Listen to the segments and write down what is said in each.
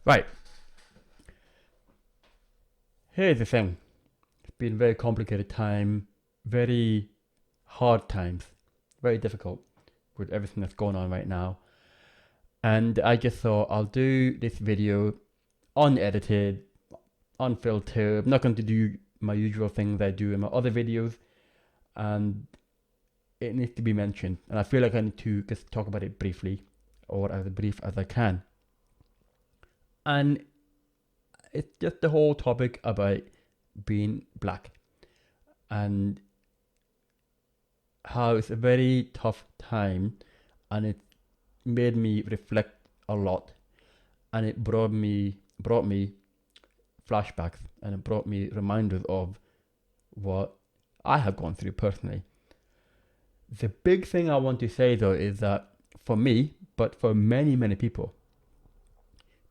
Right, here's the thing. It's been a very complicated time, very hard times, very difficult with everything that's going on right now. And I just thought I'll do this video unedited, unfiltered. I'm not going to do my usual things I do in my other videos, and it needs to be mentioned. And I feel like I need to just talk about it briefly, or as brief as I can. And it's just the whole topic about being black and how it's a very tough time, and it made me reflect a lot, and it brought me flashbacks, and it brought me reminders of what I have gone through personally. The big thing I want to say though is that for me, but for many people,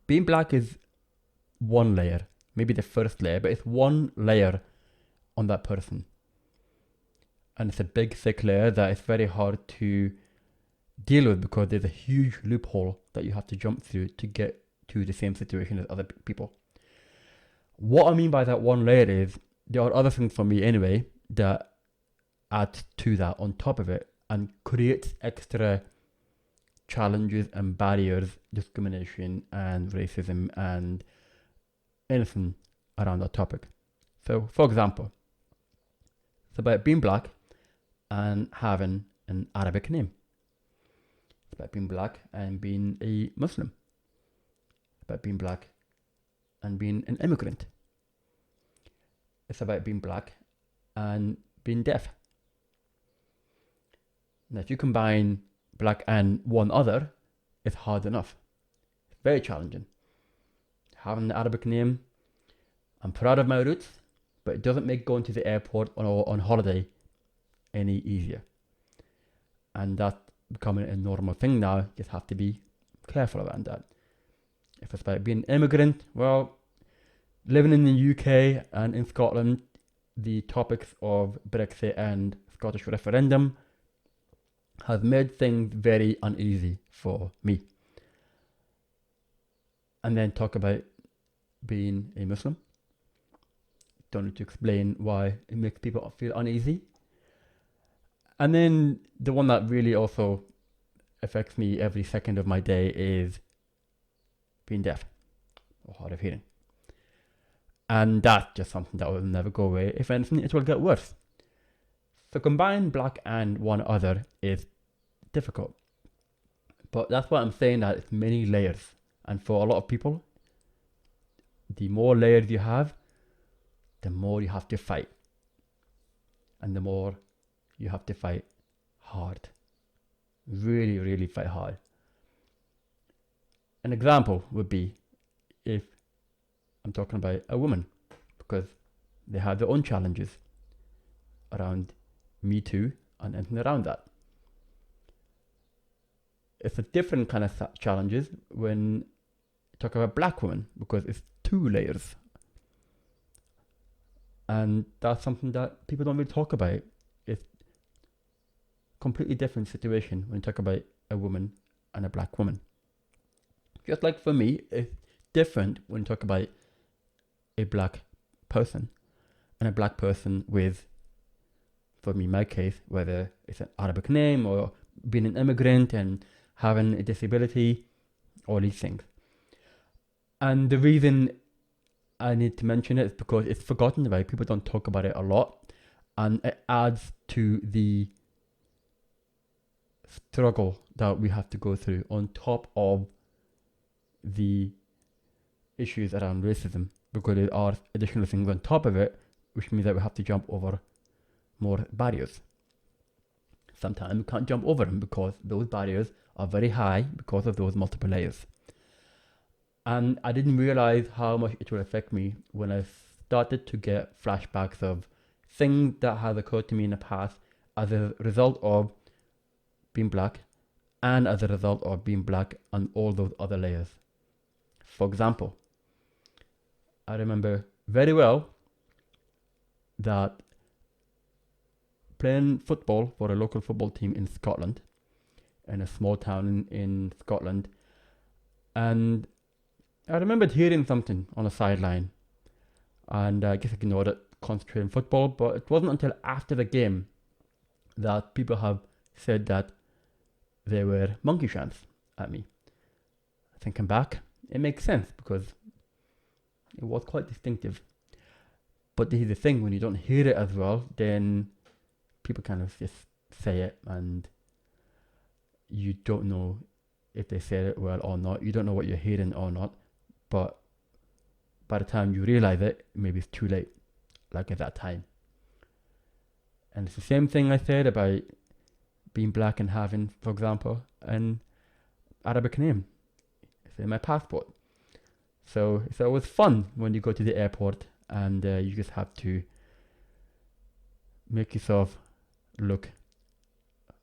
being black is one layer, maybe the first layer, but it's one layer on that person. And it's a big thick layer that is very hard to deal with because there's a huge loophole that you have to jump through to get to the same situation as other people. What I mean by that one layer is there are other things for me anyway that add to that on top of it and creates extra challenges and barriers, discrimination and racism and anything around that topic. So for example, it's about being black and having an Arabic name. It's about being black and being a Muslim. It's about being black and being an immigrant. It's about being black and being deaf. Now, if you combine black and one other, it's hard enough. It's very challenging. Having an Arabic name, I'm proud of my roots, but it doesn't make going to the airport or on holiday any easier. And that's becoming a normal thing now. You just have to be careful around that. If it's about being an immigrant, well, living in the UK and in Scotland, the topics of Brexit and Scottish referendum has made things very uneasy for me. And then talk about being a Muslim. Don't need to explain why it makes people feel uneasy. And then the one that really also affects me every second of my day is being deaf or hard of hearing. And that's just something that will never go away. If anything, it will get worse. So combine black and one other is difficult. But that's why I'm saying that it's many layers. And for a lot of people, the more layers you have, the more you have to fight. And the more you have to fight hard. Really fight hard. An example would be if I'm talking about a woman, because they have their own challenges around Me Too and anything around that. It's a different kind of challenges when you talk about black women, because it's two layers. And that's something that people don't really talk about. It's completely different situation when you talk about a woman and a black woman. Just like for me, it's different when you talk about a black person and a black person with, for me, my case, whether it's an Arabic name or being an immigrant and having a disability, all these things. And the reason I need to mention it is because it's forgotten about. People don't talk about it a lot, and it adds to the struggle that we have to go through on top of the issues around racism, because there are additional things on top of it, which means that we have to jump over more barriers. Sometimes we can't jump over them because those barriers are very high because of those multiple layers. And I didn't realize how much it would affect me when I started to get flashbacks of things that had occurred to me in the past as a result of being black and as a result of being black on all those other layers. For example, I remember very well that playing football for a local football team in Scotland, in a small town in Scotland, and I remembered hearing something on the sideline, and I guess I ignored it, concentrated on football. But it wasn't until after the game that people have said that they were monkey shines at me. Thinking back, it makes sense because it was quite distinctive. But this is the thing, when you don't hear it as well, then people kind of just say it and you don't know if they said it well or not. You don't know what you're hearing or not. But by the time you realize it, maybe it's too late, like at that time. And it's the same thing I said about being black and having, for example, an Arabic name. It's in my passport. So it's always fun when you go to the airport and you just have to make yourself look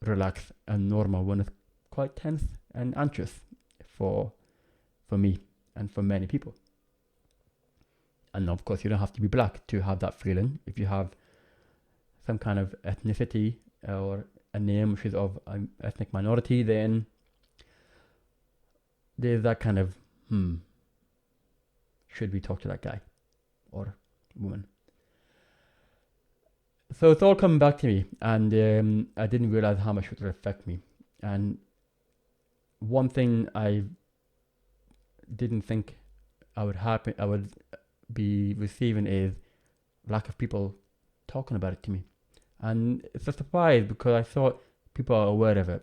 relaxed and normal when it's quite tense and anxious for me and for many people. And of course, you don't have to be black to have that feeling. If you have some kind of ethnicity or a name which is of an ethnic minority, then there's that kind of, should we talk to that guy or woman? So it's all coming back to me, and I didn't realize how much it would affect me. And one thing I didn't think I would be receiving is lack of people talking about it to me. And it's a surprise because I thought people are aware of it.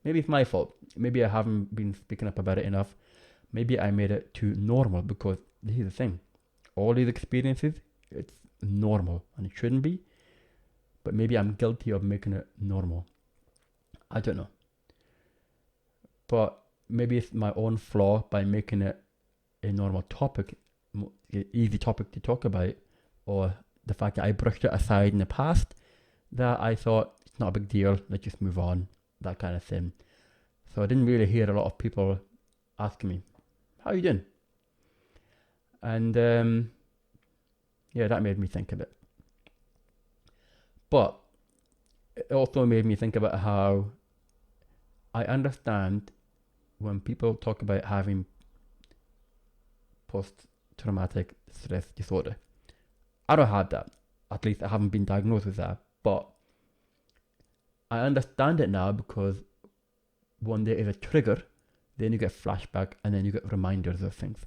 Maybe it's my fault. Maybe I haven't been speaking up about it enough. Maybe I made it too normal because this is the thing. All these experiences, it's normal and it shouldn't be. But maybe I'm guilty of making it normal. I don't know. But maybe it's my own flaw by making it a normal topic, easy topic to talk about, or the fact that I brushed it aside in the past, that I thought it's not a big deal, let's just move on, that kind of thing. So I didn't really hear a lot of people asking me, how are you doing? And yeah, that made me think of it. But it also made me think about how I understand when people talk about having post-traumatic stress disorder. I don't have that. At least I haven't been diagnosed with that. But I understand it now because when there is a trigger, then you get flashback and then you get reminders of things.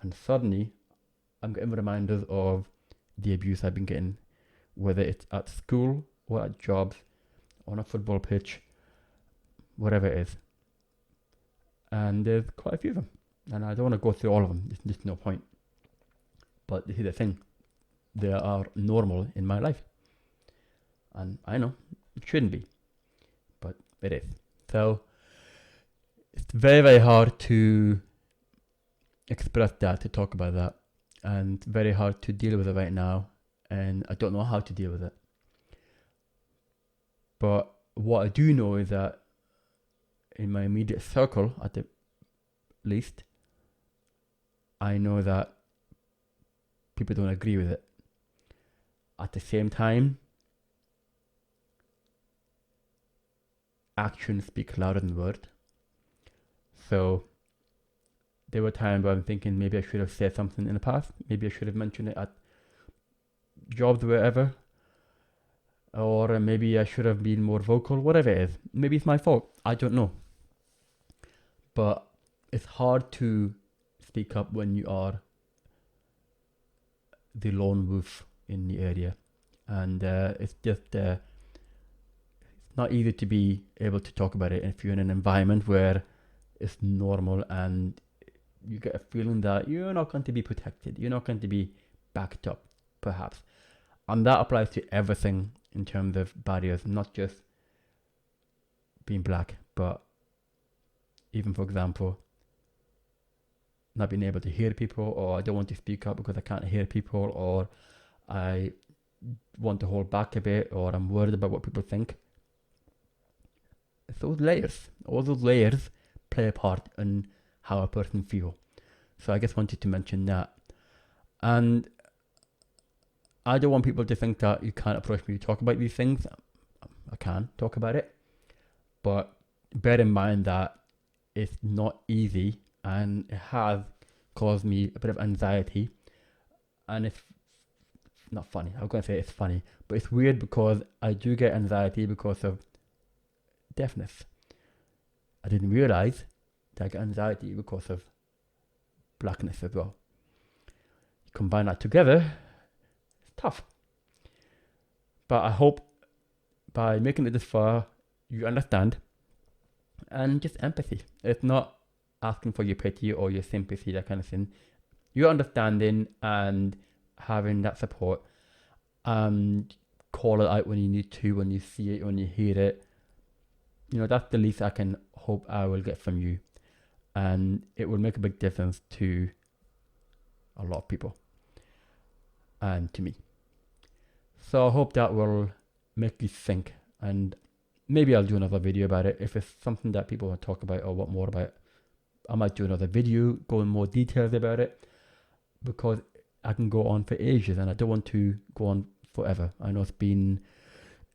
And suddenly, I'm getting reminders of the abuse I've been getting, whether it's at school or at jobs, on a football pitch, whatever it is. And there's quite a few of them. And I don't want to go through all of them. There's just no point. But this is the thing. They are normal in my life. And I know it shouldn't be. But it is. So it's very, very hard to express that, to talk about that. And very hard to deal with it right now. And I don't know how to deal with it. But what I do know is that in my immediate circle, at the least, I know that people don't agree with it. At the same time, actions speak louder than words. So there were times where I'm thinking maybe I should have said something in the past. Maybe I should have mentioned it at jobs, wherever. Or maybe I should have been more vocal, whatever it is. Maybe it's my fault. I don't know. But it's hard to speak up when you are the lone wolf in the area. And it's just it's not easy to be able to talk about it if you're in an environment where it's normal and you get a feeling that you're not going to be protected. You're not going to be backed up, perhaps. And that applies to everything in terms of barriers, not just being black, but even, for example, not being able to hear people, or I don't want to speak up because I can't hear people, or I want to hold back a bit, or I'm worried about what people think. It's those layers. All those layers play a part in how a person feels. So I just wanted to mention that. And I don't want people to think that you can't approach me to talk about these things. I can talk about it. But bear in mind that it's not easy, and it has cause me a bit of anxiety. And it's not funny. I was going to say it's funny, but it's weird because I do get anxiety because of deafness. I didn't realize that I get anxiety because of blackness as well. You combine that together, it's tough. But I hope by making it this far, you understand. And just empathy. It's not asking for your pity or your sympathy, that kind of thing. You're understanding and having that support. And call it out when you need to, when you see it, when you hear it. That's the least I can hope I will get from you. And it will make a big difference to a lot of people. And to me. So I hope that will make you think. And maybe I'll do another video about it. If it's something that people want to talk about or want more about, I might do another video, go in more details about it. Because I can go on for ages and I don't want to go on forever. I know it's been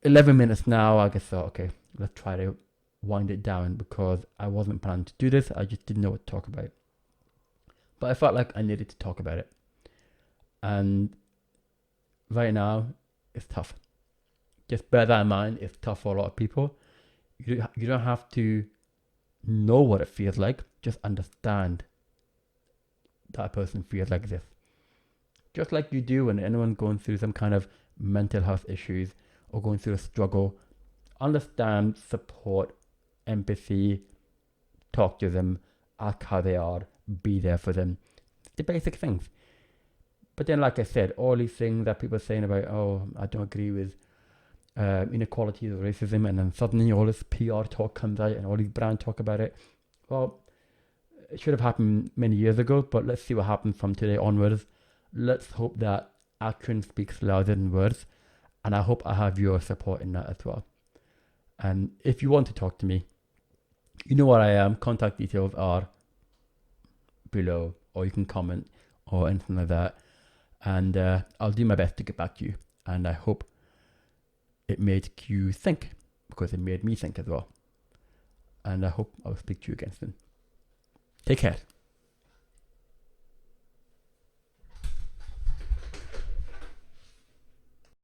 11 minutes now. I guess, okay, let's try to wind it down because I wasn't planning to do this. I just didn't know what to talk about. But I felt like I needed to talk about it. And right now, it's tough. Just bear that in mind. It's tough for a lot of people. You don't have to know what it feels like. Just understand that a person feels like this. Just like you do when anyone's going through some kind of mental health issues or going through a struggle. Understand, support, empathy, talk to them, ask how they are, be there for them. The basic things. But then, like I said, all these things that people are saying about, I don't agree with inequality or racism, and then suddenly all this PR talk comes out and all these brands talk about it. Well, it should have happened many years ago, but let's see what happens from today onwards. Let's hope that action speaks louder than words, and I hope I have your support in that as well. And if you want to talk to me, you know where I am. Contact details are below, or you can comment or anything like that. And I'll do my best to get back to you. And I hope it made you think, because it made me think as well. And I hope I'll speak to you again soon. Take care.